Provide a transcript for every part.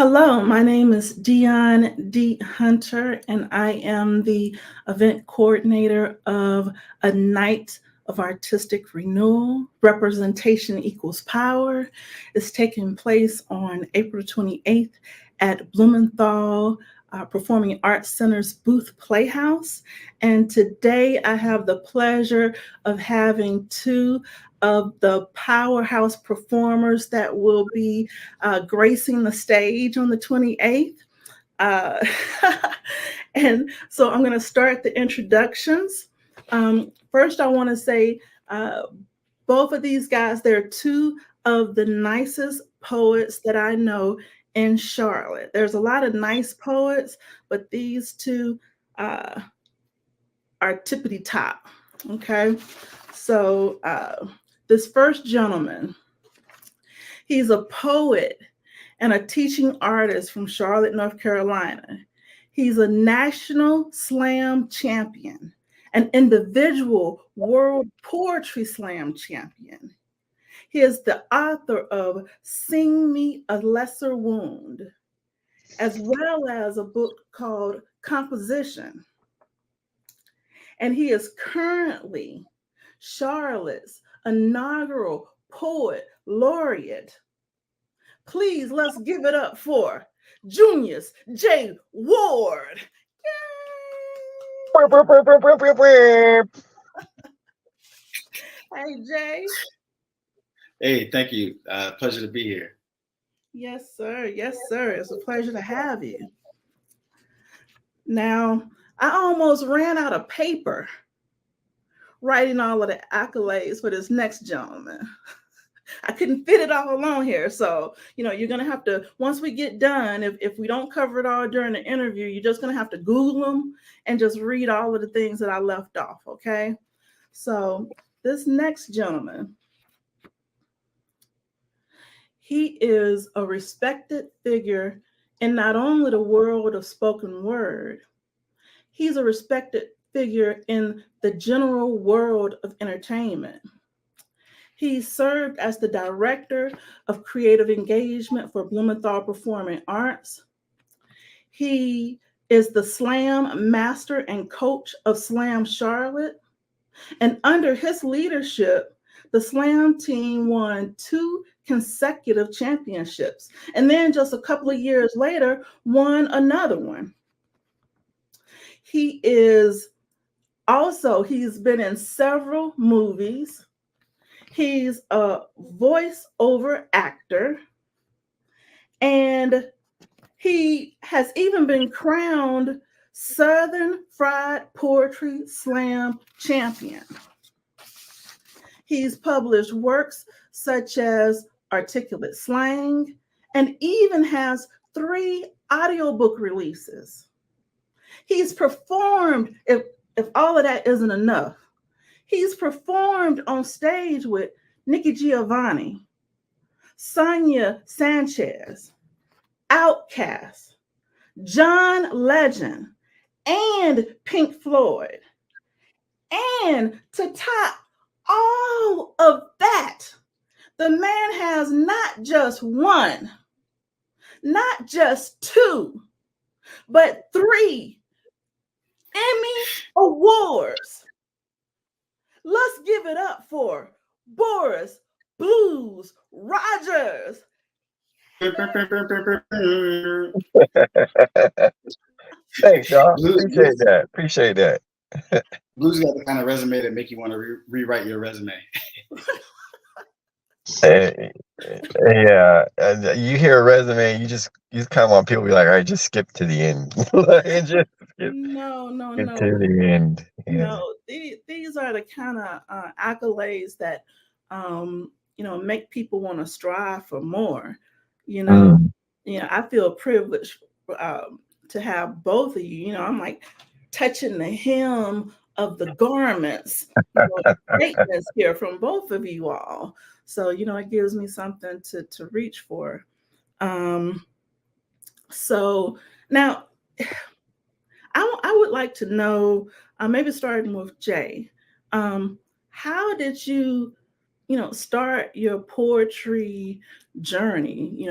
Hello, my name is Dionne D. Hunter, and I am the event coordinator of a Night of Artistic Renewal. Representation Equals Power. It's taking place on April 28th at Blumenthal Performing Arts Center's booth Playhouse. And today I have the pleasure of having two of the powerhouse performers that will be gracing the stage on the 28th. Uh, and so I'm going to start the introductions. First, I want to say both of these guys, they're two of the nicest poets that I know in Charlotte. There's a lot of nice poets, but these two are tippity top. Okay. So this first gentleman, he's a poet and a teaching artist from Charlotte, North Carolina. He's a national slam champion, an individual world poetry slam champion. He is the author of Sing Me a Lesser Wound, as well as a book called Composition. And he is currently Charlotte's inaugural poet laureate. Please, let's give it up for Junious J. Ward. Hey, Jay. Hey, thank you. Pleasure to be here. Yes, sir. Yes, sir. It's a pleasure to have you. Now, I almost ran out of paper writing all of the accolades for this next gentleman. I couldn't fit it all on here. So, you're going to have to, once we get done, if we don't cover it all during the interview, you're just going to have to Google them and just read all of the things that I left off. Okay. So this next gentleman, he is a respected figure in not only the world of spoken word, he's a respected figure in the general world of entertainment. He served as the director of creative engagement for Blumenthal Performing Arts. He is the slam master and coach of Slam Charlotte. And under his leadership, the slam team won 2 consecutive championships. And then just a couple of years later, won another one. He's been in several movies. He's a voiceover actor, and he has even been crowned Southern Fried Poetry Slam champion. He's published works such as Articulate Slang and even has 3 audiobook releases. He's performed, if all of that isn't enough, he's performed on stage with Nikki Giovanni, Sonia Sanchez, Outkast, John Legend, and Pink Floyd. And to top all of that, the man has not just 1, not just 2, but 3 Emmy Awards. Let's give it up for Boris Bluz Rogers. Thanks, y'all. Appreciate that. Blues got the kind of resume that make you want to rewrite your resume. Yeah, you hear a resume, you just kind of want people to be like, all right, just skip to the end. No. To the end. Yeah. No, these are the kind of accolades that make people want to strive for more. I feel privileged to have both of you. I'm like touching the hem of the garments, greatness here from both of you all. So it gives me something to reach for. So now I would like to know, maybe starting with Jay, how did you start your poetry journey?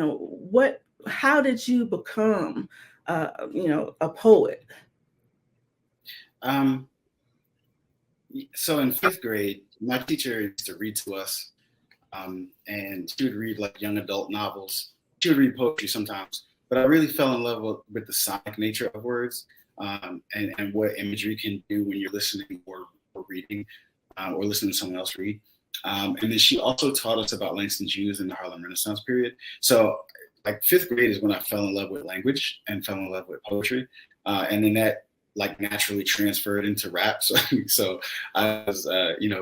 how did you become, a poet? So in fifth grade, my teacher used to read to us, and she would read like young adult novels. She would read poetry sometimes, but I really fell in love with the sonic nature of words, and what imagery can do when you're listening or reading, or listening to someone else read. And then she also taught us about Langston's Hughes in the Harlem Renaissance period. So like fifth grade is when I fell in love with language and fell in love with poetry. And then that like naturally transferred into rap. So I was,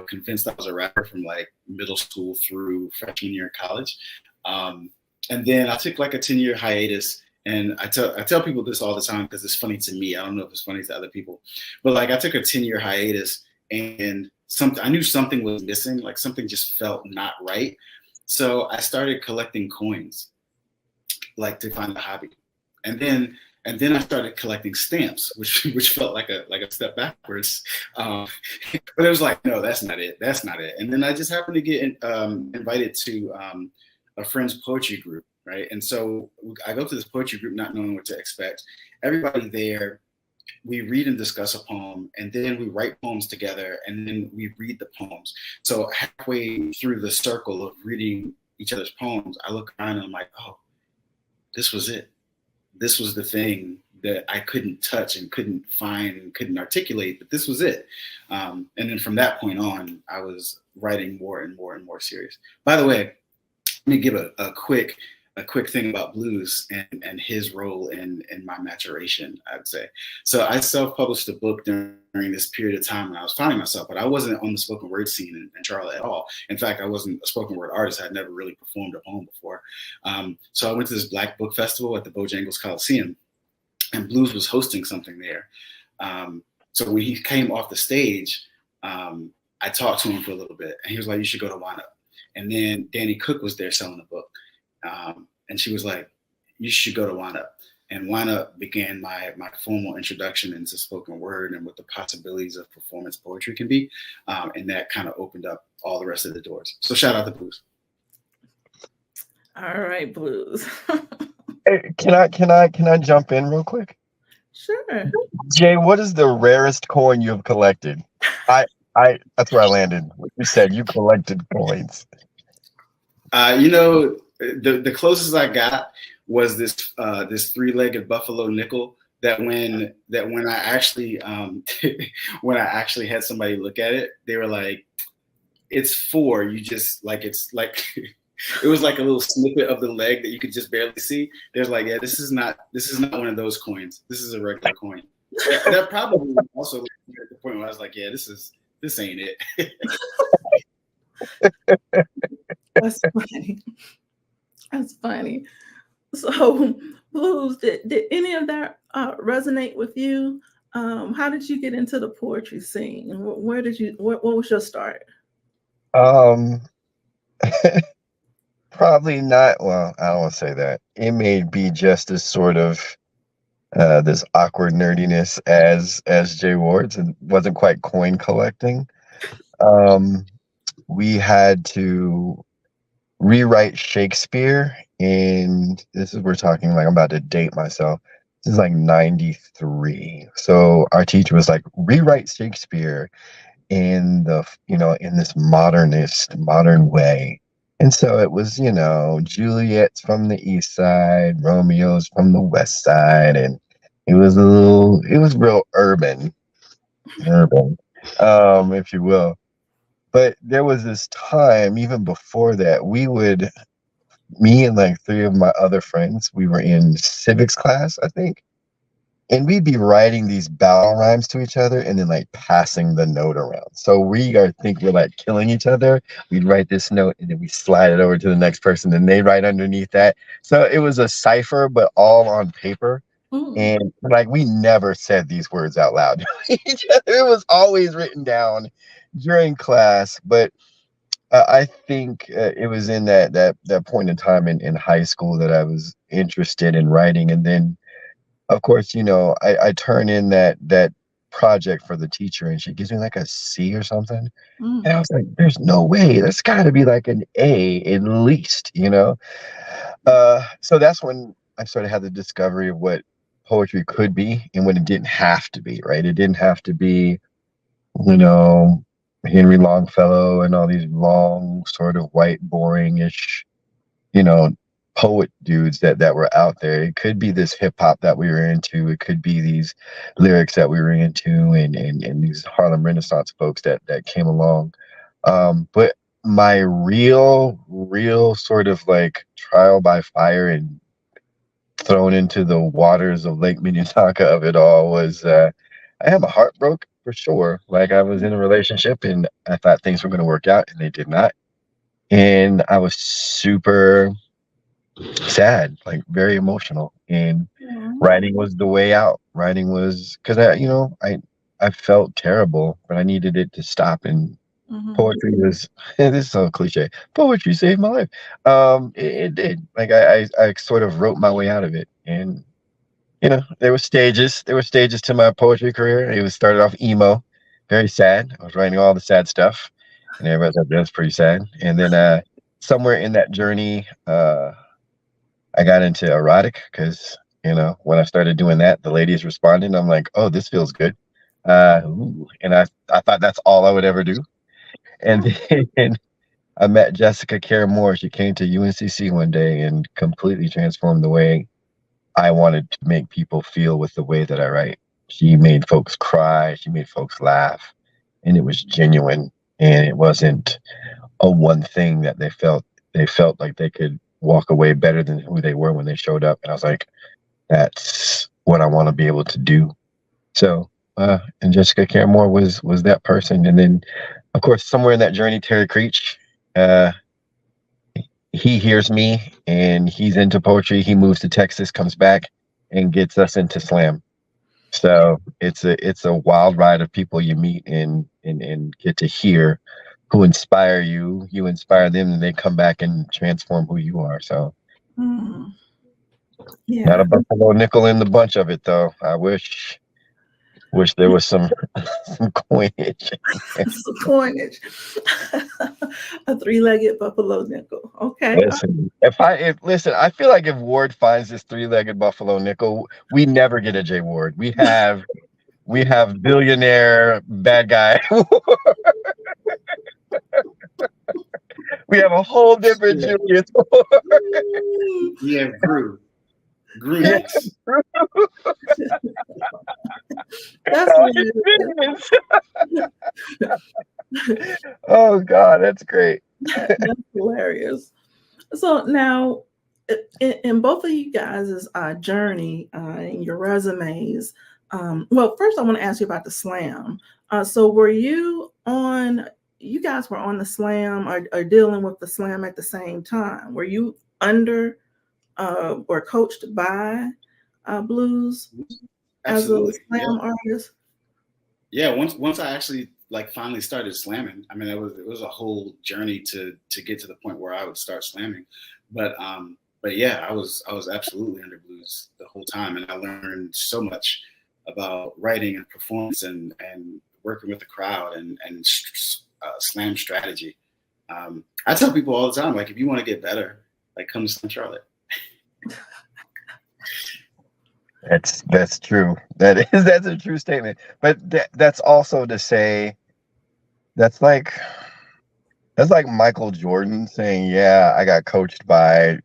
convinced I was a rapper from like middle school through freshman year of college. And then I took like a 10-year hiatus. And I tell people this all the time because it's funny to me. I don't know if it's funny to other people, but like I took a 10-year hiatus, and I knew something was missing, like something just felt not right. So I started collecting coins, like to find a hobby. And then I started collecting stamps, which felt like a step backwards. But it was like, no, that's not it. That's not it. And then I just happened to get invited to a friend's poetry group, right? And so I go to this poetry group not knowing what to expect. Everybody there, we read and discuss a poem, and then we write poems together, and then we read the poems. So halfway through the circle of reading each other's poems, I look around and I'm like, oh, this was it. This was the thing that I couldn't touch and couldn't find and couldn't articulate, but this was it. And then from that point on, I was writing more and more and more serious. By the way, let me give a quick thing about Bluz and his role in my maturation, I would say. So I self-published a book during this period of time when I was finding myself, but I wasn't on the spoken word scene in Charlotte at all. In fact, I wasn't a spoken word artist. I'd never really performed a poem before. So I went to this Black Book Festival at the Bojangles Coliseum, and Bluz was hosting something there. So when he came off the stage, I talked to him for a little bit, and he was like, you should go to Wine Up. And then Danny Cook was there selling the book. And she was like, you should go to Wine Up. And Wine Up began my formal introduction into spoken word and what the possibilities of performance poetry can be. And that kind of opened up all the rest of the doors. So shout out to Bluz. All right, Bluz. Hey, can I jump in real quick? Sure. Jay, what is the rarest coin you have collected? That's where I landed. You said you collected coins. The closest I got was this 3-legged buffalo nickel that when I actually when I actually had somebody look at it, they were like, it's 4. You just like, it's like it was like a little snippet of the leg that you could just barely see. There's like, yeah, this is not one of those coins. This is a regular coin. That probably also at the point where I was like, yeah, this ain't it. That's funny. That's funny. So, Bluz, did any of that resonate with you? How did you get into the poetry scene? Where did you? What was your start? Probably not. Well, I don't want to say that. It may be just as sort of this awkward nerdiness as Jay Ward's, and wasn't quite coin collecting. We had to rewrite Shakespeare, and we're talking like, I'm about to date myself. This is like 93. So our teacher was like, rewrite Shakespeare in this modern way. And so it was, Juliet's from the east side, Romeo's from the west side, and it was real urban, if you will. But there was this time, even before that, me and like 3 of my other friends, we were in civics class, I think. And we'd be writing these battle rhymes to each other and then like passing the note around. So think we're like killing each other. We'd write this note and then we slide it over to the next person and they write underneath that. So it was a cipher, but all on paper. And like, we never said these words out loud to each other. It was always written down during class. But I think it was in that point in time in high school that I was interested in writing. And then, of course, I turn in that project for the teacher and she gives me like a C or something. And I was like, there's no way. That's got to be like an A at least, So that's when I sort of had the discovery of what poetry could be and what it didn't have to be, right? It didn't have to be, you know, Henry Longfellow and all these long, sort of white, boring-ish, you know, poet dudes that were out there. It could be this hip hop that we were into. It could be these lyrics that we were into, and these Harlem Renaissance folks that came along. But my real sort of like trial by fire and thrown into the waters of Lake Minnetonka of it all was I had my heart broke for sure. Like I was in a relationship and I thought things were going to work out and they did not. And I was super sad, like very emotional. And writing was the way out. Writing was because I felt terrible, but I needed it to stop. And poetry was this is so cliche. Poetry saved my life. It did. Like I sort of wrote my way out of it. And there were stages. There were stages to my poetry career. It was started off emo, very sad. I was writing all the sad stuff, and everybody's like, "That's pretty sad." And then somewhere in that journey, I got into erotic because when I started doing that, the ladies responded. I'm like, "Oh, this feels good," ooh. And I thought that's all I would ever do. And then I met Jessica Care Moore. She came to UNCC one day and completely transformed the way I wanted to make people feel with the way that I write. She made folks cry. She made folks laugh, and it was genuine. And it wasn't a one thing that they felt. They felt like they could walk away better than who they were when they showed up. And I was like, that's what I want to be able to do. So, and Jessica Care Moore was that person. And then, of course, somewhere in that journey, Terry Creech, he hears me and he's into poetry. He moves to Texas, comes back, and gets us into slam. So it's a wild ride of people you meet and get to hear who inspire you. You inspire them, and they come back and transform who you are. So not a Buffalo nickel in the bunch of it, though. I wish there was some coinage. Some coinage. A three-legged buffalo nickel. Okay. Listen, listen, I feel like if Ward finds this three-legged buffalo nickel, we never get a J Ward. We have billionaire bad guy. We have a whole different Julius. Yeah, Gru. Yes. That's oh God, that's great. That's hilarious. So now, in both of you guys' journey, in your resumes, well, first I want to ask you about the slam. So were you guys were on the slam or dealing with the slam at the same time? Were you under or coached by Bluz as a slam artist? Yeah, once I actually finally started slamming. I mean, it was a whole journey to get to the point where I would start slamming. But yeah, I was absolutely under Bluz the whole time, and I learned so much about writing and performance and working with the crowd and slam strategy. I tell people all the time, like, if you want to get better, come to Slam Charlotte. That's true. That's a true statement. But that's also to say that's like Michael Jordan saying, "Yeah, I got coached by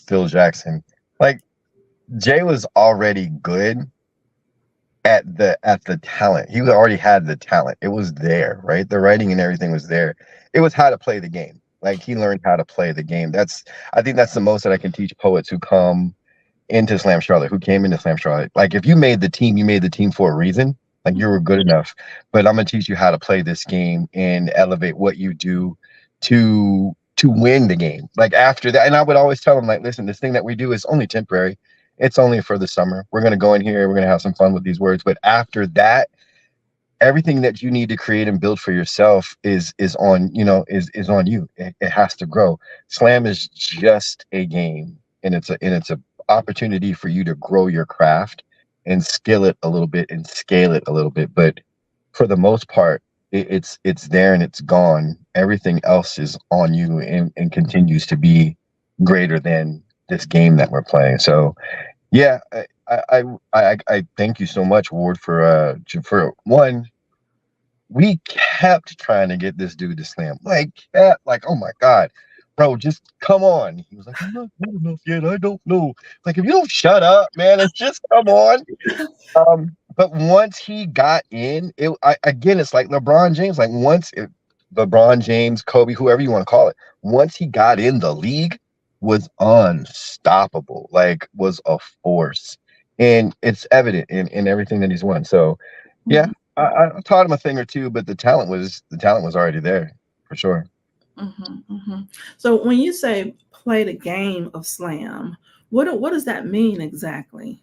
Phil Jackson." Like Jay was already good at the talent. He already had the talent. It was there, right? The writing and everything was there. It was how to play the game. Like he learned how to play the game. I think that's the most that I can teach poets who come into Slam Charlotte, who came into Slam Charlotte. Like if you made the team for a reason. Like you were good enough. But I'm gonna teach you how to play this game and elevate what you do to win the game. Like after that, and I would always tell them, like, listen, this thing that we do is only temporary. It's only for the summer. We're gonna go in here, we're gonna have some fun with these words. But after that, everything that you need to create and build for yourself is on on you. It has to grow. Slam is just a game, and it's a opportunity for you to grow your craft and skill it a little bit and scale it a little bit. But for the most part, it's there and it's gone. Everything else is on you and continues to be greater than this game that we're playing. So yeah, I thank you so much, Ward, for one. We kept trying to get this dude to slam. Like, oh my God, bro, just come on. He was like, I'm not good enough yet. I don't know. Like, if you don't shut up, man, it's just come on. But once he got in, again, it's like LeBron James. Like LeBron James, Kobe, whoever you want to call it, once he got in the league, was unstoppable. Like, was a force, and it's evident in everything that he's won. So, yeah, I taught him a thing or two, but the talent was already there for sure. So when you say play the game of slam, what does that mean exactly?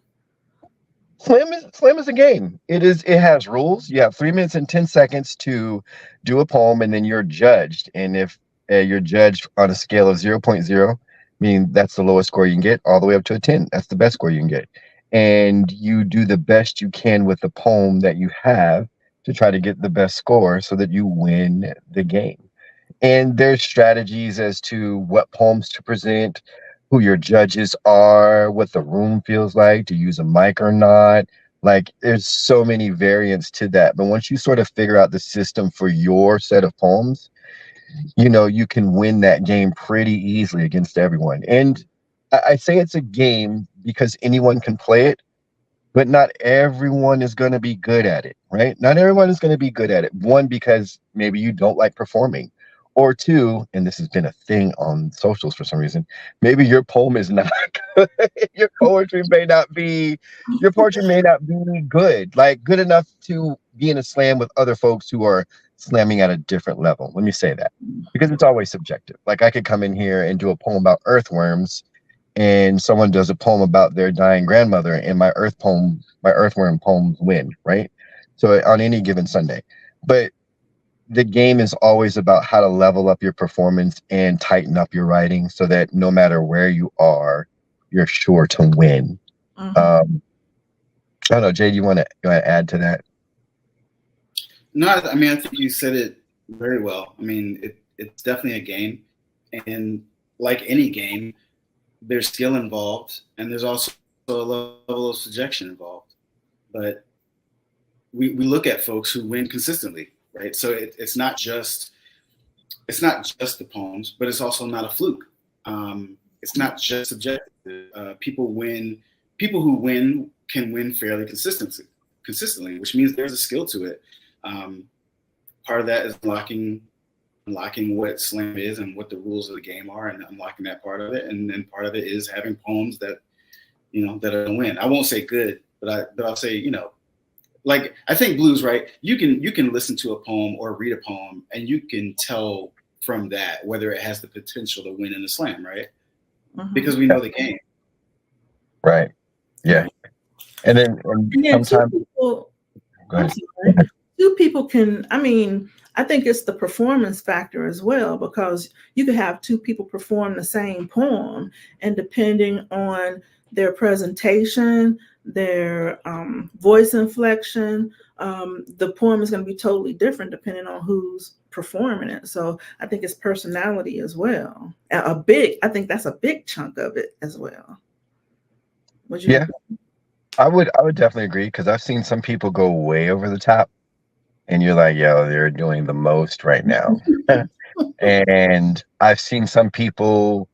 Slam is a game. It has rules. You have 3 minutes and 10 seconds to do a poem, and then you're judged. And if you're judged on a scale of 0.0, meaning that's the lowest score you can get, all the way up to a 10, that's the best score you can get. And you do the best you can with the poem that you have to try to get the best score so that you win the game. And there's strategies as to what poems to present, who your judges are, what the room feels like, to use a mic or not. Like, there's so many variants to that. But once you sort of figure out the system for your set of poems, you can win that game pretty easily against everyone. And I say it's a game because anyone can play it, but not everyone is going to be good at it, right? Not everyone is going to be good at it. One, because maybe you don't like performing. Or two, and this has been a thing on socials for some reason, maybe your poem is not good. Your poetry may not be good, like good enough to be in a slam with other folks who are slamming at a different level. Let me say that, because it's always subjective. Like, I could come in here and do a poem about earthworms, and someone does a poem about their dying grandmother, and my earthworm poems win, right? So on any given Sunday. But the game is always about how to level up your performance and tighten up your writing so that no matter where you are, you're sure to win. I don't know, Jay, do you want to add to that? No, I mean, I think you said it very well. I mean, it's definitely a game, and like any game, there's skill involved, and there's also a level of subjection involved. But we look at folks who win consistently, right? So it's not just the poems, but it's also not a fluke. It's not just subjective. People who win can win fairly consistently, which means there's a skill to it. Part of that is unlocking what slam is and what the rules of the game are, and unlocking that part of it. And then part of it is having poems that are a win. I won't say good, but I'll say, like, I think Bluz, right? You can listen to a poem or read a poem, and you can tell from that whether it has the potential to win in the slam, right? Because we know the game. Right. Yeah. And then sometimes two people can, I think it's the performance factor as well, because you could have two people perform the same poem, and depending on their presentation, their voice inflection, the poem is going to be totally different depending on who's performing it. So I think it's personality as well. I think that's a big chunk of it as well. Yeah, I would definitely agree, because I've seen some people go way over the top, and you're like, yo, they're doing the most right now. And I've seen some people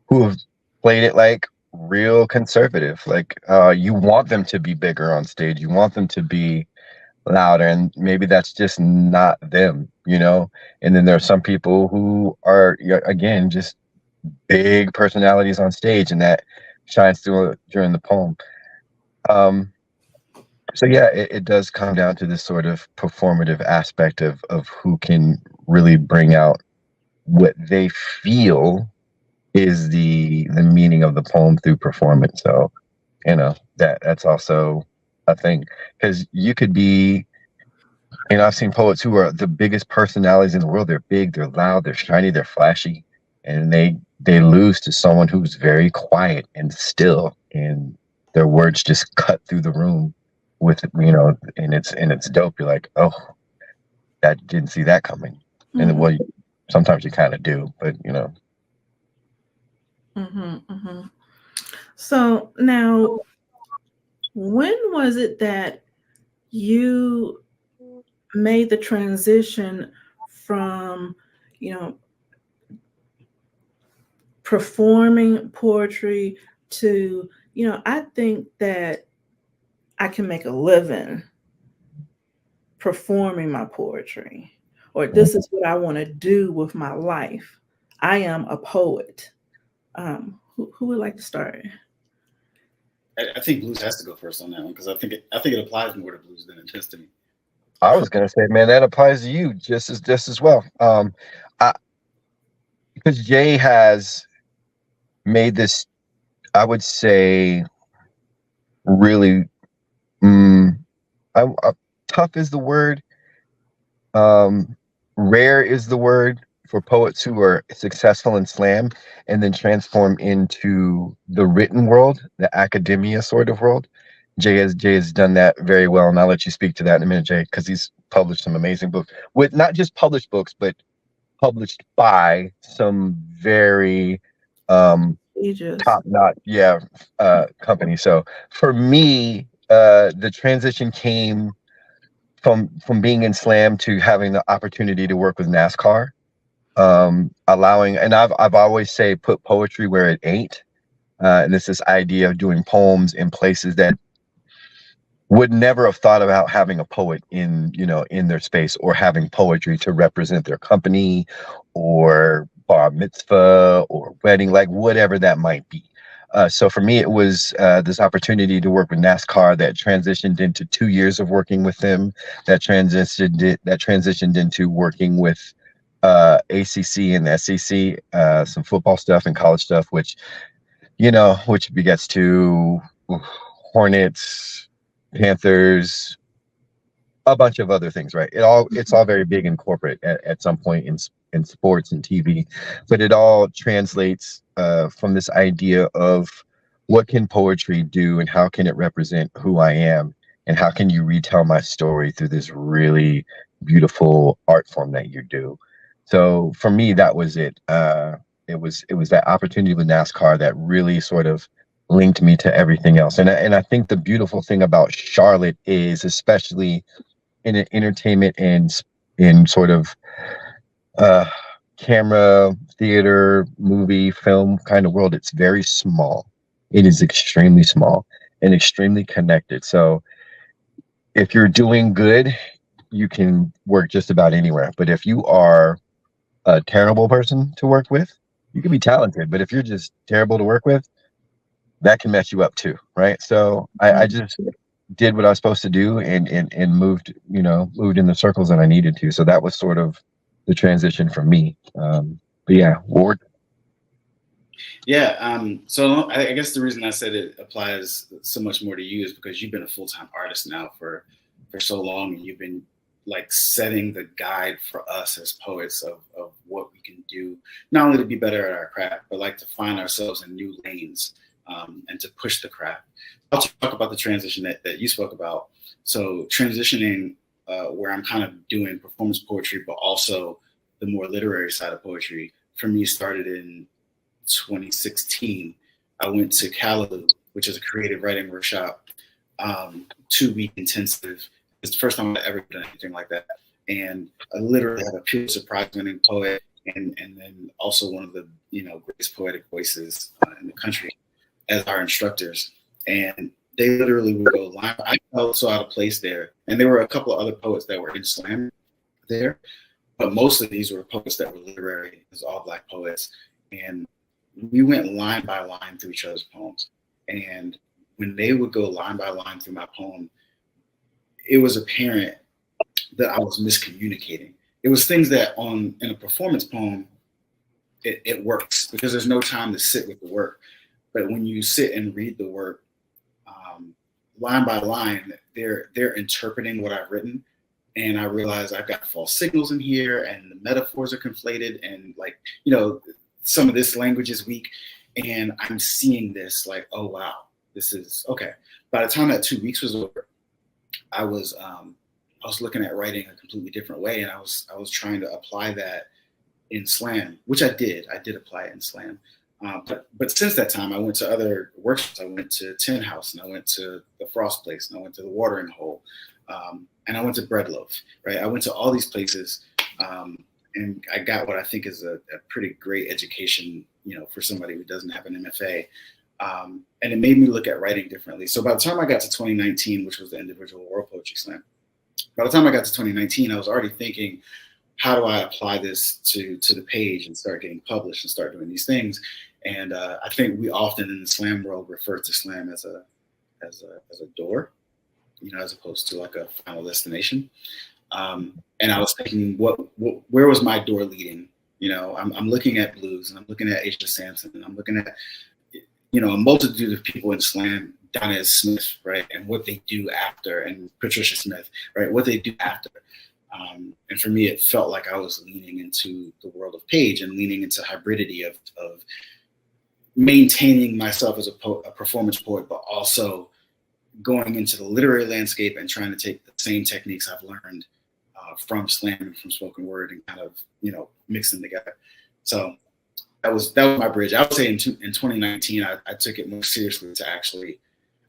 who have played it like real conservative. Like, you want them to be bigger on stage, you want them to be louder, and maybe that's just not them, And then there are some people who are, again, just big personalities on stage, and that shines through during the poem. So yeah, it does come down to this sort of performative aspect of who can really bring out what they feel is the meaning of the poem through performance. So, that's also a thing, because you could be, I've seen poets who are the biggest personalities in the world. They're big, they're loud, they're shiny, they're flashy, and they lose to someone who's very quiet and still, and their words just cut through the room with, and it's dope. You're like, oh, that didn't see that coming. And sometimes you kind of do, but Mm-hmm, mm-hmm. So now, when was it that you made the transition from, you know, performing poetry to, I think that I can make a living performing my poetry, or this is what I want to do with my life. I am a poet. Who would like to start? I think Bluz has to go first on that one because I think it applies more to Bluz than it does to me. I was gonna say, man, that applies to you just as well. I, because Jay has made this, I would say, really, mm, tough is the word. Um, Rare is the word for poets who are successful in slam and then transform into the written world, the academia sort of world. Jay has done that very well, and I'll let you speak to that in a minute, Jay, because he's published some amazing books with not just published books, but published by some very Ages. top notch, company. So for me, the transition came from being in slam to having the opportunity to work with NASCAR, allowing, and I've always say put poetry where it ain't, and it's this idea of doing poems in places that would never have thought about having a poet in their space, or having poetry to represent their company or bar mitzvah or wedding, like whatever that might be. So for me, it was this opportunity to work with NASCAR that transitioned into 2 years of working with them, that transitioned into working with ACC and SEC, some football stuff and college stuff, which begets to Hornets, Panthers, a bunch of other things, right? It's all very big and corporate at some point in sports and TV, but it all translates from this idea of what can poetry do and how can it represent who I am, and how can you retell my story through this really beautiful art form that you do. So for me, that was it. It was that opportunity with NASCAR that really sort of linked me to everything else. And I think the beautiful thing about Charlotte is, especially in an entertainment and in sort of uh, camera, theater, movie, film kind of world, it's very small. It is extremely small and extremely connected. So if you're doing good, you can work just about anywhere. But if you are a terrible person to work with, you can be talented. But if you're just terrible to work with, that can mess you up too, right? So I just did what I was supposed to do, and moved in the circles that I needed to. So that was sort of the transition for me. But yeah, Ward. Yeah. So I guess the reason I said it applies so much more to you is because you've been a full-time artist now for so long, and you've been like setting the guide for us as poets of what we can do, not only to be better at our craft, but like to find ourselves in new lanes, and to push the craft. I'll talk about the transition that you spoke about. So transitioning where I'm kind of doing performance poetry, but also the more literary side of poetry, for me started in 2016. I went to Callaloo, which is a creative writing workshop, 2-week intensive. It's the first time I've ever done anything like that. And I literally had a Pulitzer Prize winning poet, and then also one of the greatest poetic voices in the country as our instructors. And they literally would go line. I felt so out of place there. And there were a couple of other poets that were in slam there, but most of these were poets that were literary, as all Black poets. And we went line by line through each other's poems. And when they would go line by line through my poem, it was apparent that I was miscommunicating. It was things that in a performance poem, it works because there's no time to sit with the work. But when you sit and read the work, line by line, they're interpreting what I've written. And I realize I've got false signals in here, and the metaphors are conflated, and some of this language is weak. And I'm seeing this like, oh wow, this is okay. By the time that 2 weeks was over, I was looking at writing a completely different way, and I was trying to apply that in slam, which I did. I did apply it in slam, But since that time, I went to other workshops. I went to Tin House, and I went to the Frost Place, and I went to the Watering Hole, and I went to Bread Loaf. Right, I went to all these places, and I got what I think is a pretty great education, for somebody who doesn't have an MFA. And it made me look at writing differently. So by the time I got to 2019, which was the individual World Poetry Slam, by the time I got to 2019, I was already thinking, how do I apply this to the page and start getting published and start doing these things? And I think we often in the slam world refer to slam as a door, as opposed to like a final destination. And I was thinking, where was my door leading? I'm looking at Bluz, and I'm looking at Asia Sampson, and I'm looking at a multitude of people in slam, Donna Smith, right, and what they do after, and Patricia Smith, right, what they do after. And for me, it felt like I was leaning into the world of page and leaning into hybridity of maintaining myself as a performance poet, but also going into the literary landscape and trying to take the same techniques I've learned from slam and from spoken word and kind of, mix them together. So that was my bridge. I would say in 2019, I took it more seriously to actually,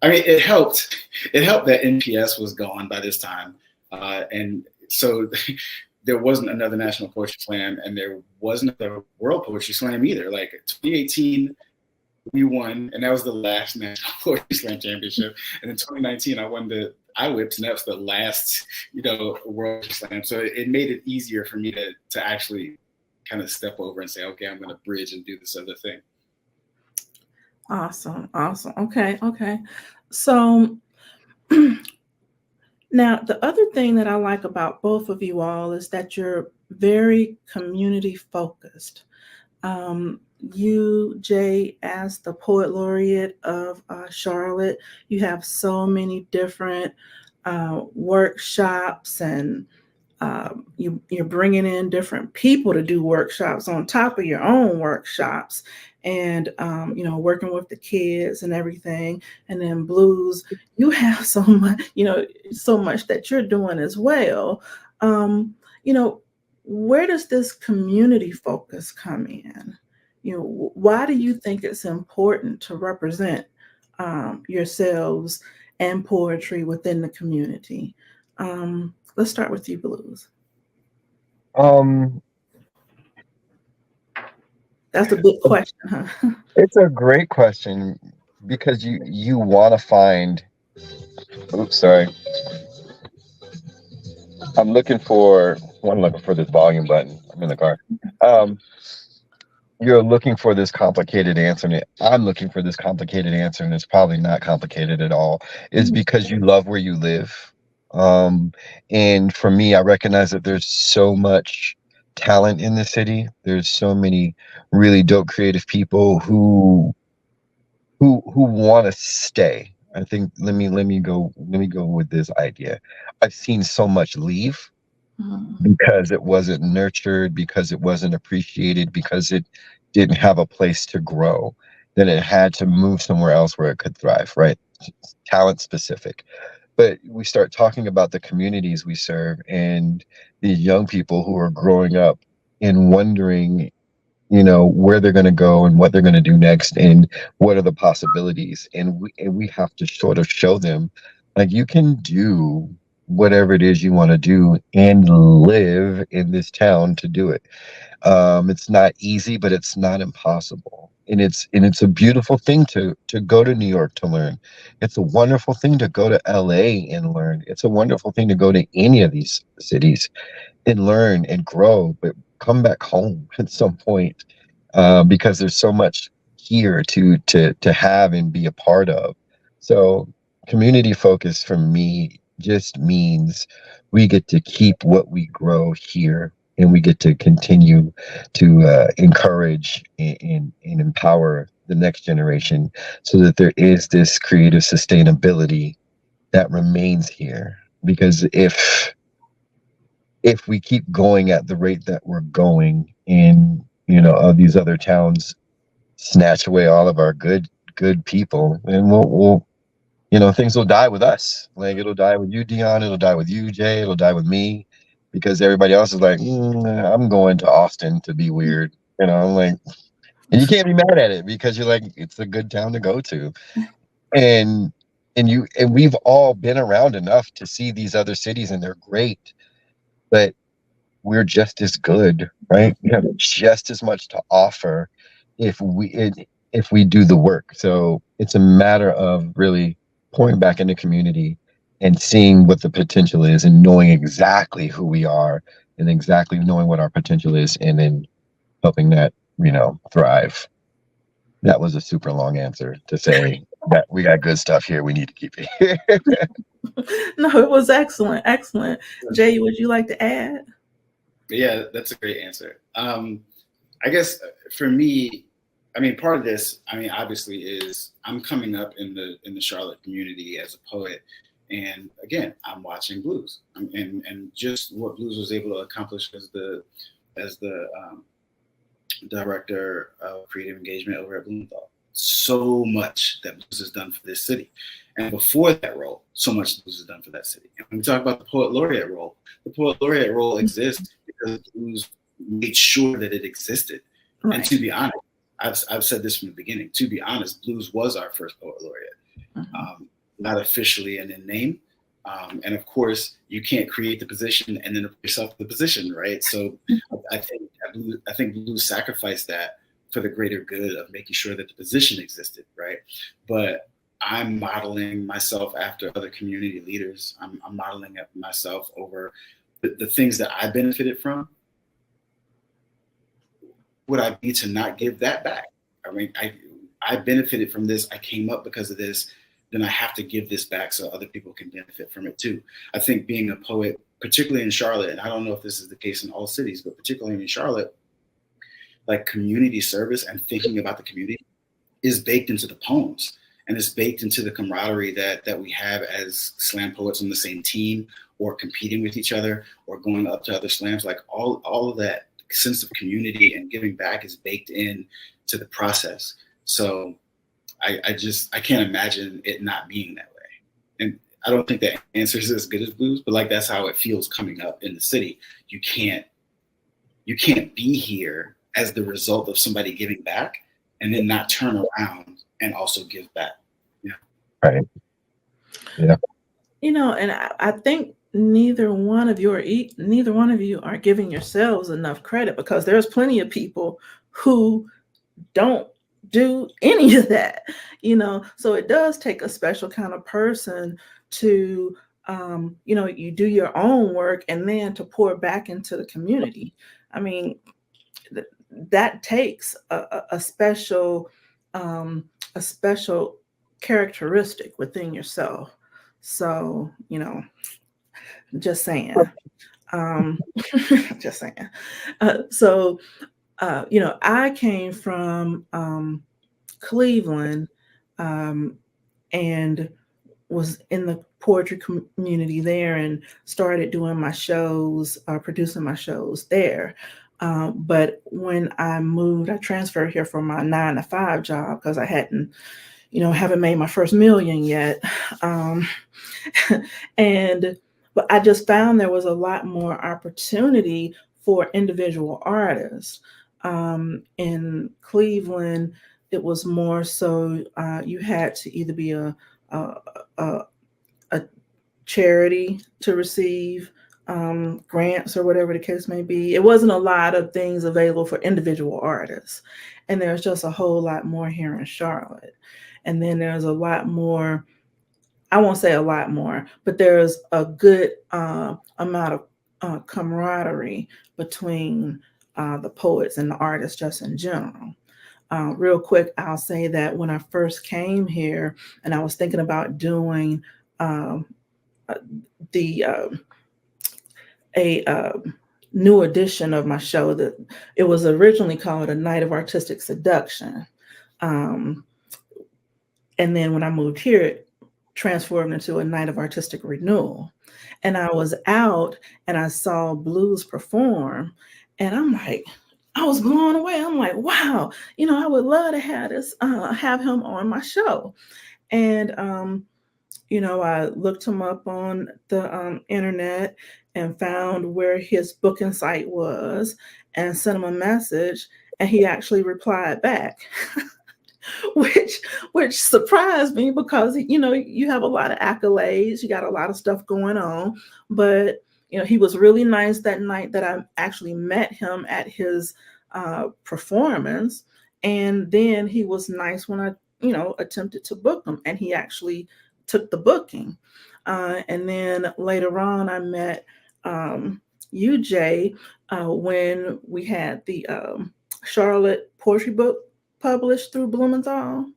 it helped that NPS was gone by this time. And so there wasn't another National Poetry Slam, and there wasn't another World Poetry Slam either. Like 2018, we won, and that was the last National Poetry Slam Championship. And in 2019, I won the IWIPs, and that was the last, World Poetry Slam. So it made it easier for me to actually kind of step over and say, okay, I'm going to bridge and do this other thing. Awesome. Okay. So now the other thing that I like about both of you all is that you're very community focused. You, Jay, as the Poet Laureate of Charlotte, you have so many different workshops, and you're bringing in different people to do workshops on top of your own workshops, and working with the kids and everything. And then Bluz, you have so much that you're doing as well. Where does this community focus come in? Why do you think it's important to represent yourselves and poetry within the community? Let's start with you, Bluz. That's a big question, huh? It's a great question, because you want to find. Oops, sorry. I'm looking for this volume button. I'm in the car. You're looking for this complicated answer, and I'm looking for this complicated answer, and it's probably not complicated at all. It's because you love where you live. And for me, I recognize that there's so much talent in the city. There's so many really dope creative people who want to stay. I think let me go with this idea. I've seen so much leave because it wasn't nurtured, because it wasn't appreciated, because it didn't have a place to grow. Then it had to move somewhere else where it could thrive, right? Talent specific. But we start talking about the communities we serve and these young people who are growing up and wondering, where they're going to go and what they're going to do next and what are the possibilities. And we have to sort of show them, like, you can do whatever it is you want to do and live in this town to do it. It's not easy, but it's not impossible. And it's a beautiful thing to go to New York to learn. It's a wonderful thing to go to LA and learn. It's a wonderful thing to go to any of these cities and learn and grow, but come back home at some point, because there's so much here to have and be a part of. So community focus for me just means we get to keep what we grow here, and we get to continue to encourage and empower the next generation, so that there is this creative sustainability that remains here. Because if we keep going at the rate that we're going, and these other towns snatch away all of our good people, and we'll things will die with us. Like, it'll die with you, Dionne, it'll die with you, Jay, it'll die with me, because everybody else is like, I'm going to Austin to be weird. I'm like, And you can't be mad at it because you're like, it's a good town to go to. And we've all been around enough to see these other cities, and they're great, but we're just as good, right? We have just as much to offer if we do the work. So it's a matter of really pouring back into community and seeing what the potential is, and knowing exactly who we are, and exactly knowing what our potential is, and then helping that, thrive. That was a super long answer to say that we got good stuff here. We need to keep it here. No, it was excellent. Excellent. Jay, would you like to add? Yeah, that's a great answer. I guess for me, I mean, part of this, I mean, obviously, is I'm coming up in the Charlotte community as a poet, and again, I'm watching Bluz, and just what Bluz was able to accomplish as the director of creative engagement over at Blumenthal. So much that Bluz has done for this city, and before that role, so much Bluz has done for that city. And when we talk about the poet laureate role, the poet laureate role exists because Bluz made sure that it existed. Right. And to be honest, I've said this from the beginning. To be honest, Bluz was our first poet laureate, not officially and in name. And of course, you can't create the position and then put yourself in the position, right? So I think Bluz sacrificed that for the greater good of making sure that the position existed, right? But I'm modeling myself after other community leaders. I'm modeling myself over the things that I benefited from. Would I be to not give that back? I mean, I benefited from this. I came up because of this. Then I have to give this back so other people can benefit from it too. I think being a poet, particularly in Charlotte, and I don't know if this is the case in all cities, but particularly in Charlotte, like community service and thinking about the community is baked into the poems, and it's baked into the camaraderie that we have as slam poets on the same team, or competing with each other, or going up to other slams. Like all of that sense of community and giving back is baked in to the process. So I can't imagine it not being that way. And I don't think that answer is as good as Bluz, but like that's how it feels coming up in the city. You can't be here as the result of somebody giving back and then not turn around and also give back. Yeah. Right. Yeah. And I think neither one of you are giving yourselves enough credit, because there's plenty of people who don't do any of that, so it does take a special kind of person to you do your own work and then to pour back into the community. I mean, that takes a special characteristic within yourself. So just saying. Just saying. I came from Cleveland, and was in the poetry community there, and started doing my shows, producing my shows there. But when I moved, I transferred here from my 9-to-5 job because I haven't made my first million yet. But I just found there was a lot more opportunity for individual artists. In Cleveland, it was more so you had to either be a charity to receive grants or whatever the case may be. It wasn't a lot of things available for individual artists. And there's just a whole lot more here in Charlotte. And then there's a lot more, I won't say a lot more, but there's a good amount of camaraderie between the poets and the artists just in general. Real quick, I'll say that when I first came here and I was thinking about doing a new edition of my show, that it was originally called A Night of Artistic Seduction. And then when I moved here, it transformed into A Night of Artistic Renewal. And I was out and I saw Bluz perform, and I was blown away. I'm like, wow, I would love to have him on my show. And I looked him up on the internet and found where his booking site was, and sent him a message. And he actually replied back, which surprised me because, you know, you have a lot of accolades, you got a lot of stuff going on, but you know, he was really nice that night that I actually met him at his performance. And then he was nice when I, you know, attempted to book him, and he actually took the booking. And then later on, I met you, Jay, when we had the Charlotte poetry book published through Blumenthal.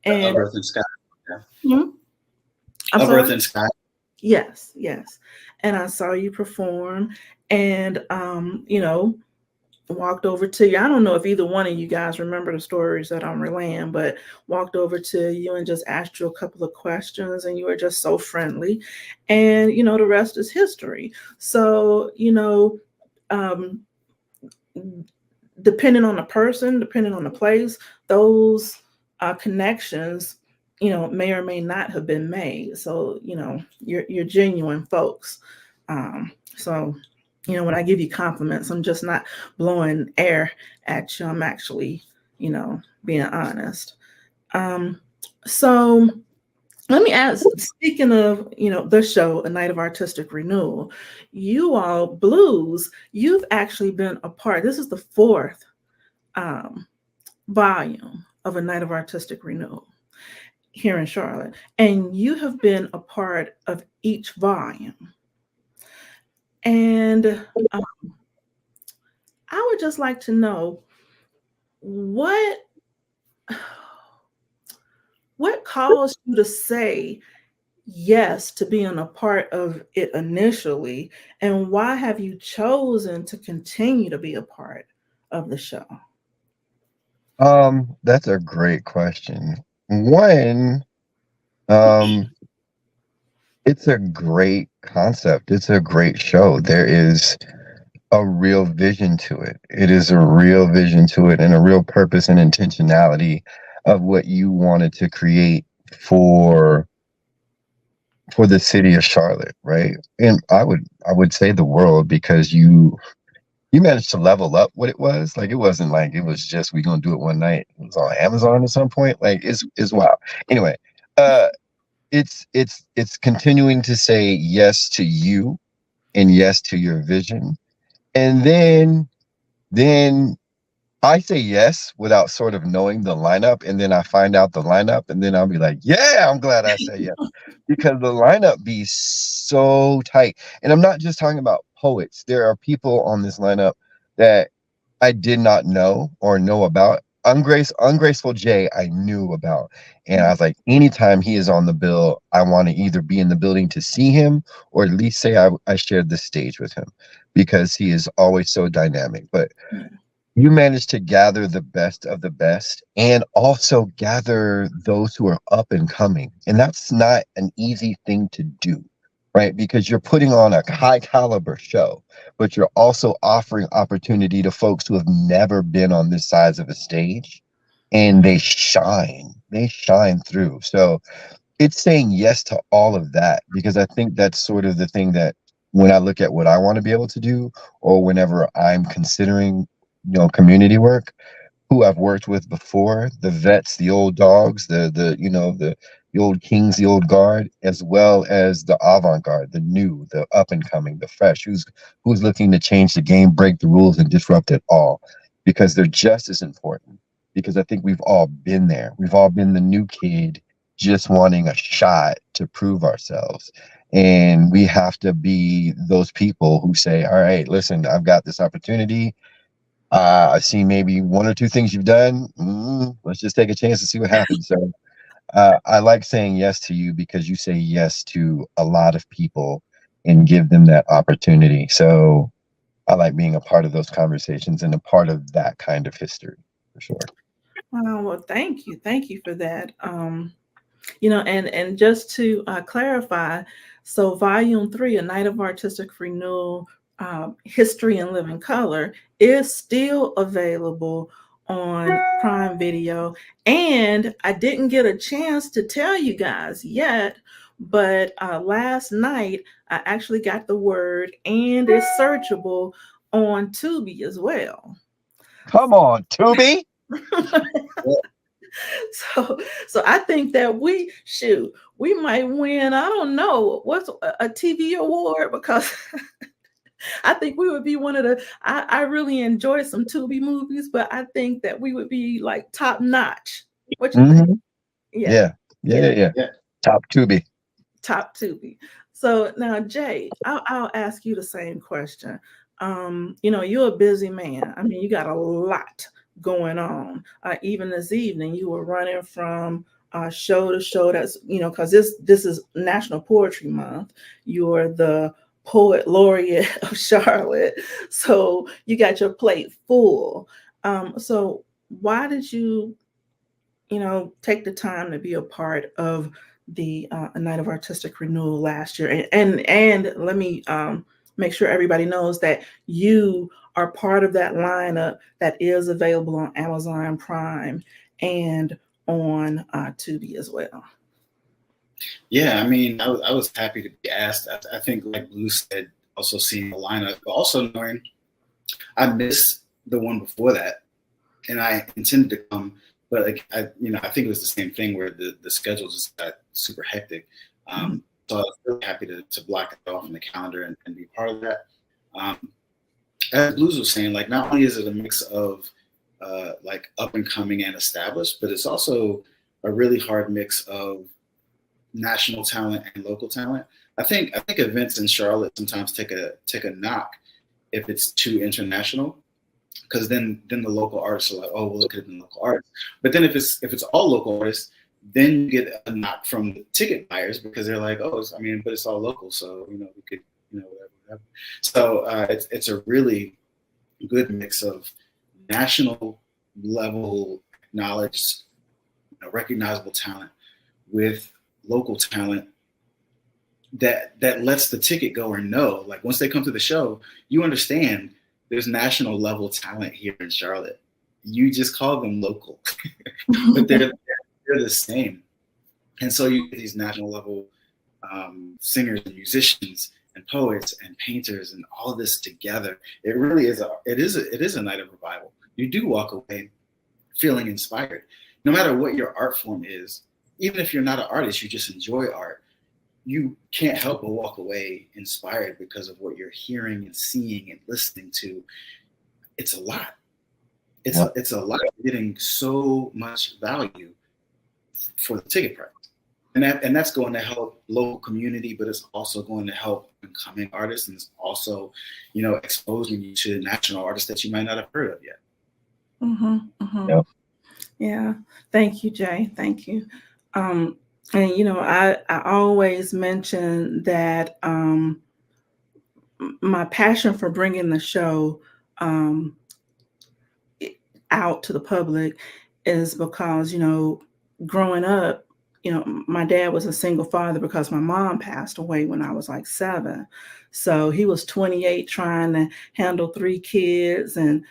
And Of Earth and Sky. Yeah. hmm, I'm Of sorry? Earth and Sky. Yes, yes. And I saw you perform, and you know, walked over to you. I don't know if either one of you guys remember the stories that I'm relaying, but walked over to you and just asked you a couple of questions, and you were just so friendly. And you know, the rest is history. So, you know, um, depending on the person, depending on the place, those connections, you know, may or may not have been made. So, you know, you're genuine folks. So, you know, when I give you compliments, I'm just not blowing air at you. I'm actually, you know, being honest. So let me ask, speaking of, you know, the show, A Night of Artistic Renewal, you all, Bluz, you've actually been a part. This is the fourth volume of A Night of Artistic Renewal here in Charlotte, and you have been a part of each volume. And I would just like to know what caused you to say yes to being a part of it initially, and why have you chosen to continue to be a part of the show? That's a great question. One, um, it's a great concept. It's a great show. There is a real vision to it. It is a real vision to it, and a real purpose and intentionality of what you wanted to create for the city of Charlotte, right? And I would say the world, because you managed to level up what it was. Like, it wasn't like it was just we gonna do it one night. It was on Amazon at some point. Like, it's wow. Anyway, uh it's continuing to say yes to you and yes to your vision. And then I say yes without sort of knowing the lineup, and then I find out the lineup, and then I'll be like, yeah, I'm glad I said yes, because the lineup be so tight. And I'm not just talking about poets. There are people on this lineup that I did not know or know about. Ungraceful Jay, I knew about. And I was like, anytime he is on the bill, I want to either be in the building to see him, or at least say I shared the stage with him, because he is always so dynamic. But you managed to gather the best of the best, and also gather those who are up and coming. And that's not an easy thing to do, right? Because you're putting on a high caliber show, but you're also offering opportunity to folks who have never been on this size of a stage, and they shine through. So it's saying yes to all of that, because I think that's sort of the thing that, when I look at what I want to be able to do, or whenever I'm considering, community work, who I've worked with before, the vets, the old dogs, the old kings, the old guard, as well as the avant-garde, the new, the up and coming, the fresh, who's looking to change the game, break the rules, and disrupt it all, because they're just as important. Because I think we've all been there. We've all been the new kid just wanting a shot to prove ourselves. And we have to be those people who say, all right, listen, I've got this opportunity. I've seen maybe one or two things you've done. Let's just take a chance to see what happens. So I like saying yes to you, because you say yes to a lot of people and give them that opportunity. So I like being a part of those conversations and a part of that kind of history, for sure. Well, thank you. Thank you for that. And just to clarify, so Volume 3, A Night of Artistic Renewal, History in Living Color, is still available on Prime Video. And I didn't get a chance to tell you guys yet, but last night I actually got the word, and it's searchable on Tubi as well. Come on, Tubi. So I think that we might win. I don't know what's a TV award, because I think we would be one of the. I really enjoy some Tubi movies, but I think that we would be like top notch. What you think? Yeah. Yeah. Top Tubi. Top Tubi. So now, Jay, I'll ask you the same question. You're a busy man. I mean, you got a lot going on. Even this evening, you were running from show to show. That's because this is National Poetry Month. You're the poet laureate of Charlotte, so you got your plate full. So why did you take the time to be a part of the Night of Artistic Renewal last year? And let me make sure everybody knows that you are part of that lineup that is available on Amazon Prime and on Tubi as well. Yeah, I mean, I was happy to be asked. I think, like Blue said, also seeing the lineup, but also knowing I missed the one before that, and I intended to come, but like I think it was the same thing where the schedule just got super hectic. So I was really happy to block it off in the calendar and be part of that. As Blues was saying, like, not only is it a mix of like up and coming and established, but it's also a really hard mix of national talent and local talent. I think events in Charlotte sometimes take a knock if it's too international, because then the local artists are like, oh, well, look at the local artists. But then if it's all local artists, then you get a knock from the ticket buyers, because they're like, oh, but it's all local, so we could whatever. So it's a really good mix of national level acknowledged, recognizable talent with local talent that lets the ticket goer know, like, once they come to the show, you understand there's national level talent here in Charlotte. You just call them local, but they're the same. And so you get these national level singers and musicians and poets and painters and all of this together. It really is a night of revival. You do walk away feeling inspired, no matter what your art form is. Even if you're not an artist, you just enjoy art, you can't help but walk away inspired because of what you're hearing and seeing and listening to. It's a lot. It's a lot. You're getting so much value for the ticket price. And that's going to help local community, but it's also going to help incoming artists, and it's also, exposing you to national artists that you might not have heard of yet. Yep. Yeah. Thank you, Jay. Thank you. And I always mention that my passion for bringing the show out to the public is because, growing up, my dad was a single father because my mom passed away when I was like 7. So he was 28 trying to handle 3 kids, and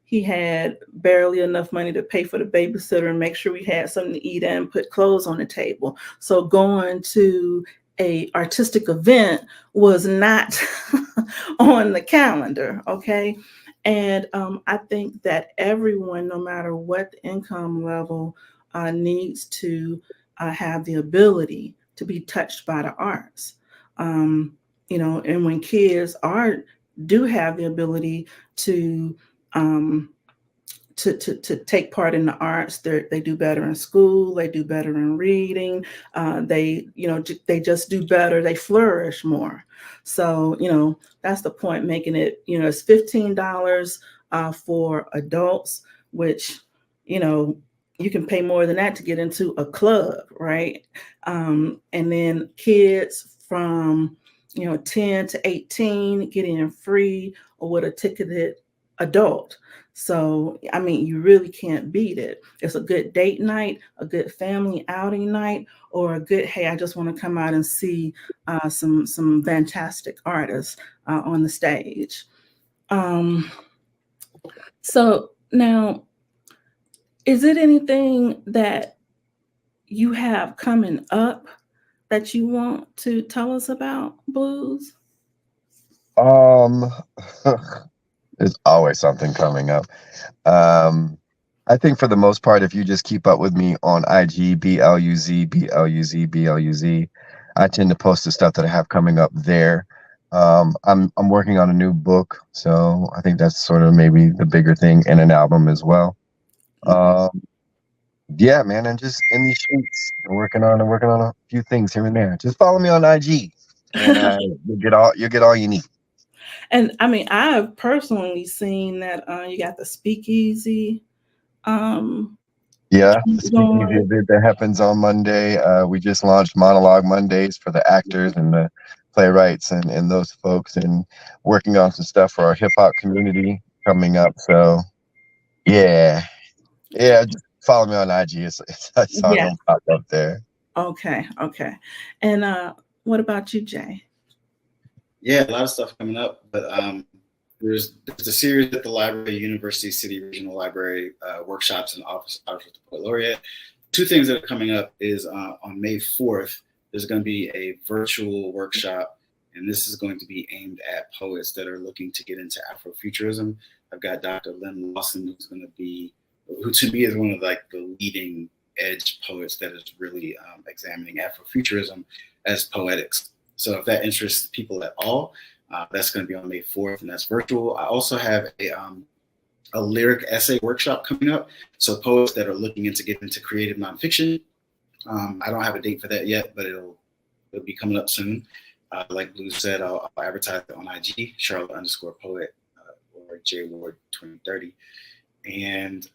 he had barely enough money to pay for the babysitter and make sure we had something to eat and put clothes on the table. So going to a artistic event was not on the calendar. Okay. And I think that everyone, no matter what the income level, needs to have the ability to be touched by the arts. And when kids do have the ability to take part in the arts, they do better in school, they do better in reading, they just do better, they flourish more. So that's the point, making it, it's $15 for adults, which you can pay more than that to get into a club, right? And then kids from 10 to 18 getting in free or with a ticketed adult. So, you really can't beat it. It's a good date night, a good family outing night, or a good, hey, I just want to come out and see some fantastic artists on the stage. So now, is it anything that you have coming up that you want to tell us about, Bluz? There's always something coming up. I think for the most part, if you just keep up with me on IG, BLUZ, I tend to post the stuff that I have coming up there. I'm working on a new book, so I think that's sort of maybe the bigger thing, and an album as well. Um, yeah, man, and just in these streets, working on a few things here and there. Just follow me on IG, and you'll get all you need. And I mean, I've personally seen that you got the speakeasy um, Yeah, the speakeasy going. event that happens on Monday. We just launched Monologue Mondays for the actors and the playwrights and those folks, and working on some stuff for our hip hop community coming up. So yeah, yeah, just follow me on IG. It's all Yeah. gonna pop up there. Okay. Okay. And what about you, Jay? Yeah, a lot of stuff coming up, but there's a series at the library, University City Regional Library, workshops and office hours with the Poet Laureate. Two things that are coming up is on May 4th, there's going to be a virtual workshop, and this is going to be aimed at poets that are looking to get into Afrofuturism. I've got Dr. Lynn Lawson, who to me is one of like the leading edge poets that is really examining Afrofuturism as poetics. So if that interests people at all, that's going to be on May 4th, and that's virtual. I also have a lyric essay workshop coming up. So poets that are looking into getting into creative nonfiction. I don't have a date for that yet, but it'll be coming up soon. Like Bluz said, I'll advertise it on IG, Charlotte_poet or J Ward 2030. And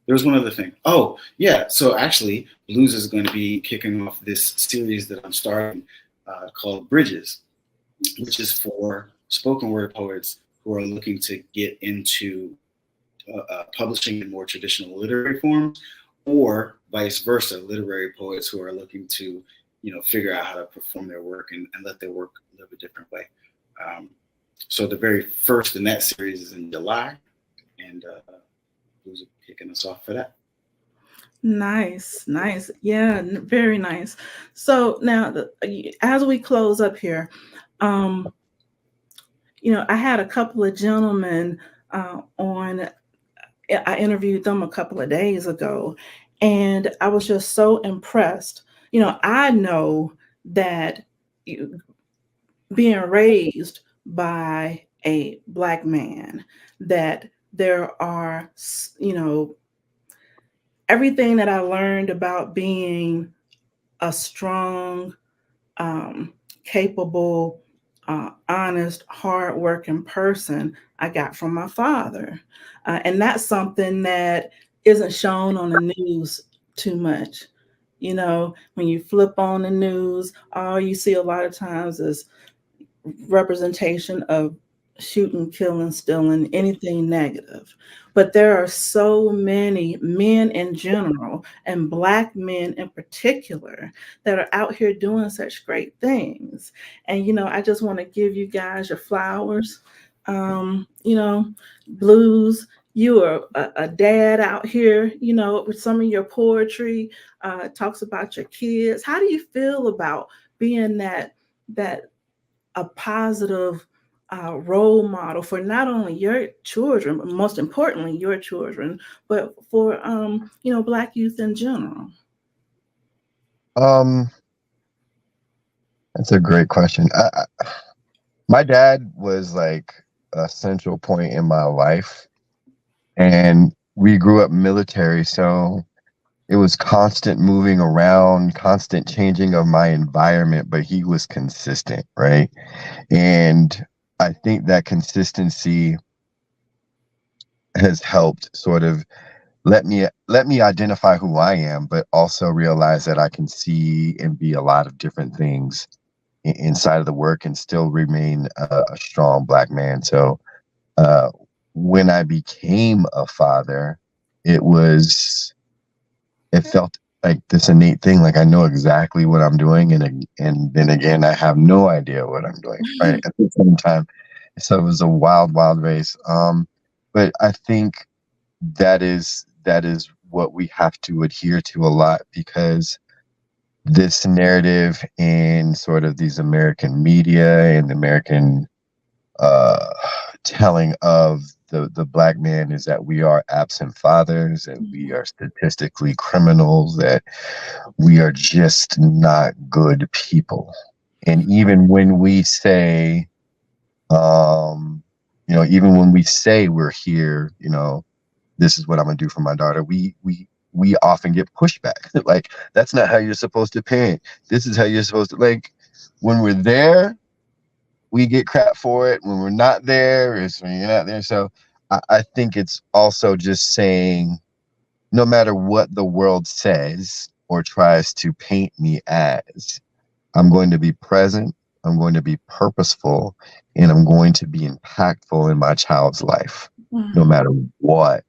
there was one other thing. Oh, yeah. So actually, Bluz is going to be kicking off this series that I'm starting called Bridges, which is for spoken word poets who are looking to get into publishing in more traditional literary forms, or vice versa, literary poets who are looking to, figure out how to perform their work and let their work live a different way. So the very first in that series is in July, and Bluz kicking us off for that. Nice, nice. Yeah, very nice. So now, as we close up here, I had a couple of gentlemen on. I interviewed them a couple of days ago, and I was just so impressed. I know that being raised by a Black man, that there are, everything that I learned about being a strong, capable, honest, hardworking person, I got from my father. And that's something that isn't shown on the news too much. When you flip on the news, all you see a lot of times is representation of shooting, killing, stealing, anything negative. But there are so many men in general, and Black men in particular, that are out here doing such great things. And, I just want to give you guys your flowers. Bluz, you are a dad out here, with some of your poetry, talks about your kids. How do you feel about being that a positive role model for not only your children, but most importantly your children, but for Black youth in general? That's a great question. My dad was like a central point in my life, and we grew up military, so it was constant moving around, constant changing of my environment, but he was consistent, right? And I think that consistency has helped sort of let me identify who I am, but also realize that I can see and be a lot of different things inside of the work and still remain a strong Black man. So when I became a father, it felt like this innate thing, like I know exactly what I'm doing, and then again I have no idea what I'm doing, right, at the same time. So it was a wild race. But I think that is what we have to adhere to a lot, because this narrative in sort of these American media and American telling of the black man is that we are absent fathers, and we are statistically criminals, that we are just not good people. And even when we say, even when we say we're here, this is what I'm gonna do for my daughter, we often get pushback. Like, that's not how you're supposed to parent. This is how you're supposed to, like, when we're there, we get crap for it. When we're not there, it's when you're not there. So I think it's also just saying, no matter what the world says or tries to paint me as, I'm going to be present, I'm going to be purposeful, and I'm going to be impactful in my child's life, no matter what.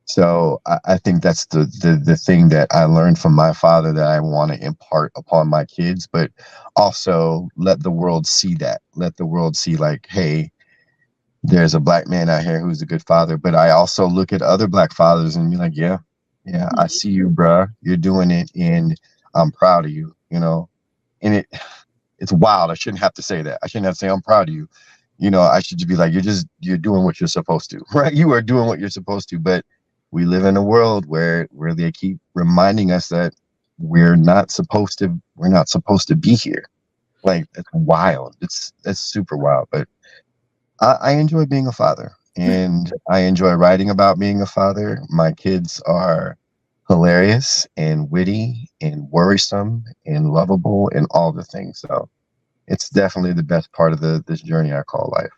So I think that's the thing that I learned from my father that I want to impart upon my kids, but also let the world see that. Let the world see, like, hey, there's a black man out here who's a good father. But I also look at other black fathers and be like, yeah, I see you, bruh. You're doing it, and I'm proud of you, And it's wild. I shouldn't have to say that. I shouldn't have to say I'm proud of you. I should just be like, you're doing what you're supposed to, right? You are doing what you're supposed to. But we live in a world where they keep reminding us that we're not supposed to be here. Like, it's wild. It's super wild. But I enjoy being a father, and I enjoy writing about being a father. My kids are hilarious and witty and worrisome and lovable and all the things. So it's definitely the best part of this journey I call life.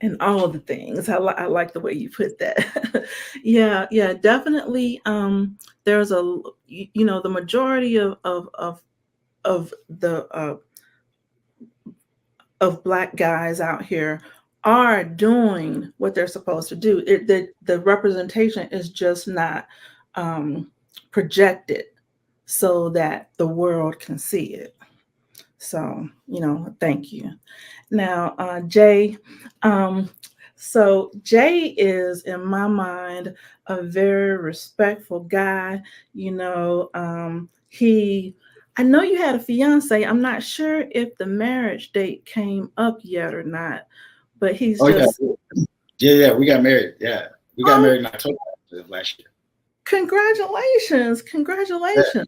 And all of the things. I like the way you put that. Yeah, definitely. There's the majority of the of black guys out here are doing what they're supposed to do. The representation is just not projected so that the world can see it. So, thank you. Now, Jay, so Jay is, in my mind, a very respectful guy. I know you had a fiance. I'm not sure if the marriage date came up yet or not, but he's just. Yeah, we got married. Yeah, we got married in October of last year. Congratulations. Yeah.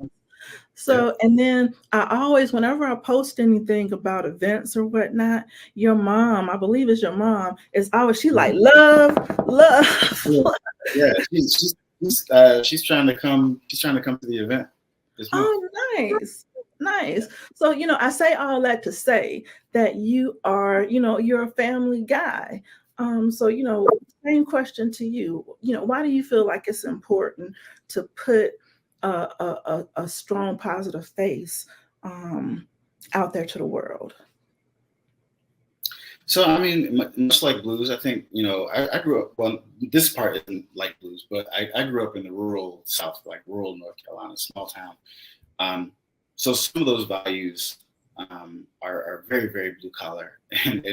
So, and then I always, whenever I post anything about events or whatnot, your mom, I believe it's your mom, is always, she like, love. Yeah, she's trying to come. She's trying to come to the event. Oh, nice. So, I say all that to say that you are, you're a family guy. So, same question to you. Why do you feel like it's important to put a strong positive face out there to the world? So, I mean, much like blues, I think, I grew up, well, this part isn't like blues, but I grew up in the rural South, like rural North Carolina, small town. So some of those values are very, very blue collar and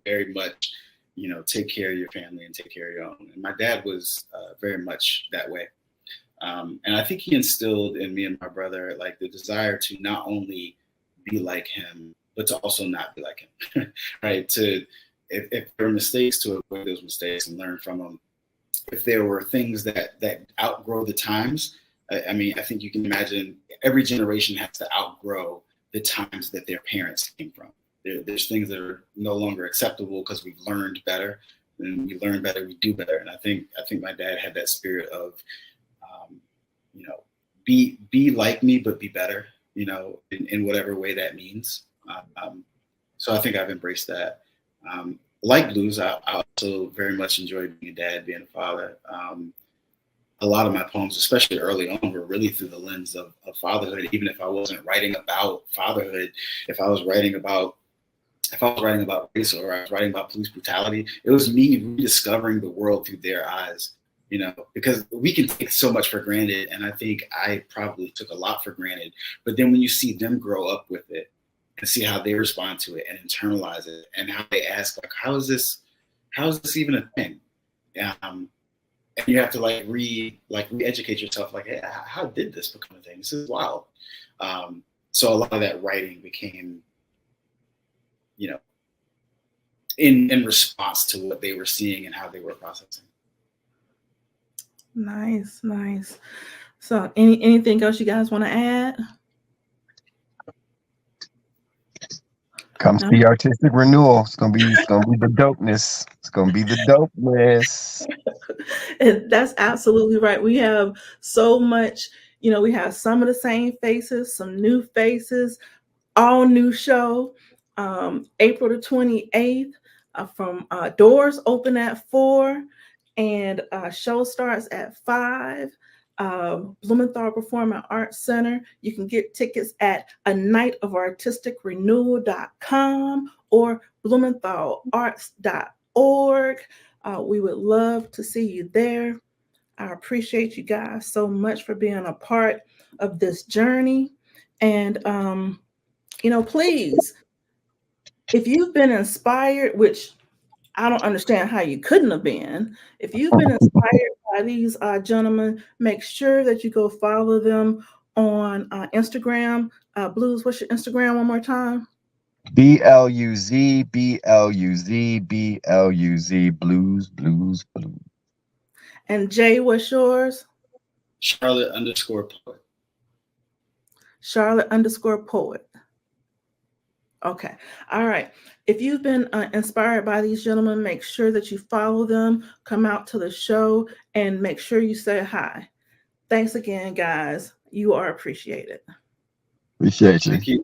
very much, take care of your family and take care of your own. And my dad was very much that way. And I think he instilled in me and my brother, like, the desire to not only be like him, but to also not be like him, right? If there were mistakes, to avoid those mistakes and learn from them. If there were things that outgrow the times, I mean, I think you can imagine every generation has to outgrow the times that their parents came from. There's things that are no longer acceptable because we've learned better, and we learn better, we do better. And I think my dad had that spirit of, be like me, but be better, in whatever way that means. So I think I've embraced that. Like blues, I also very much enjoy being a dad, being a father. A lot of my poems, especially early on, were really through the lens of fatherhood. Even if I wasn't writing about fatherhood, if I was writing about race, or I was writing about police brutality, it was me rediscovering the world through their eyes. Because we can take so much for granted, and I think I probably took a lot for granted. But then when you see them grow up with it and see how they respond to it and internalize it, and how they ask, like, how is this even a thing? And you have to re-educate yourself, like, hey, how did this become a thing? This is wild. So a lot of that writing became, in response to what they were seeing and how they were processing. Nice, nice. So anything else you guys want to add? Come see Artistic Renewal. It's gonna be the dopeness. It's gonna be the dopeness. And that's absolutely right. We have so much, we have some of the same faces, some new faces, all new show. April the 28th, from doors open at 4 and show starts at 5. Blumenthal Performing Arts Center. You can get tickets at a night of artistic renewal.com or blumenthalarts.org. We would love to see you there. I appreciate you guys so much for being a part of this journey. And, please, if you've been inspired, which I don't understand how you couldn't have been, if you've been inspired by these gentlemen, make sure that you go follow them on Instagram. Bluz, what's your Instagram one more time? BLUZ, BLUZ, BLUZ, Bluz. And Jay, what's yours? Charlotte_poet. Charlotte_poet. Okay. All right. If you've been inspired by these gentlemen, make sure that you follow them, come out to the show, and make sure you say hi. Thanks again, guys. You are appreciated. Appreciate you. Thank you.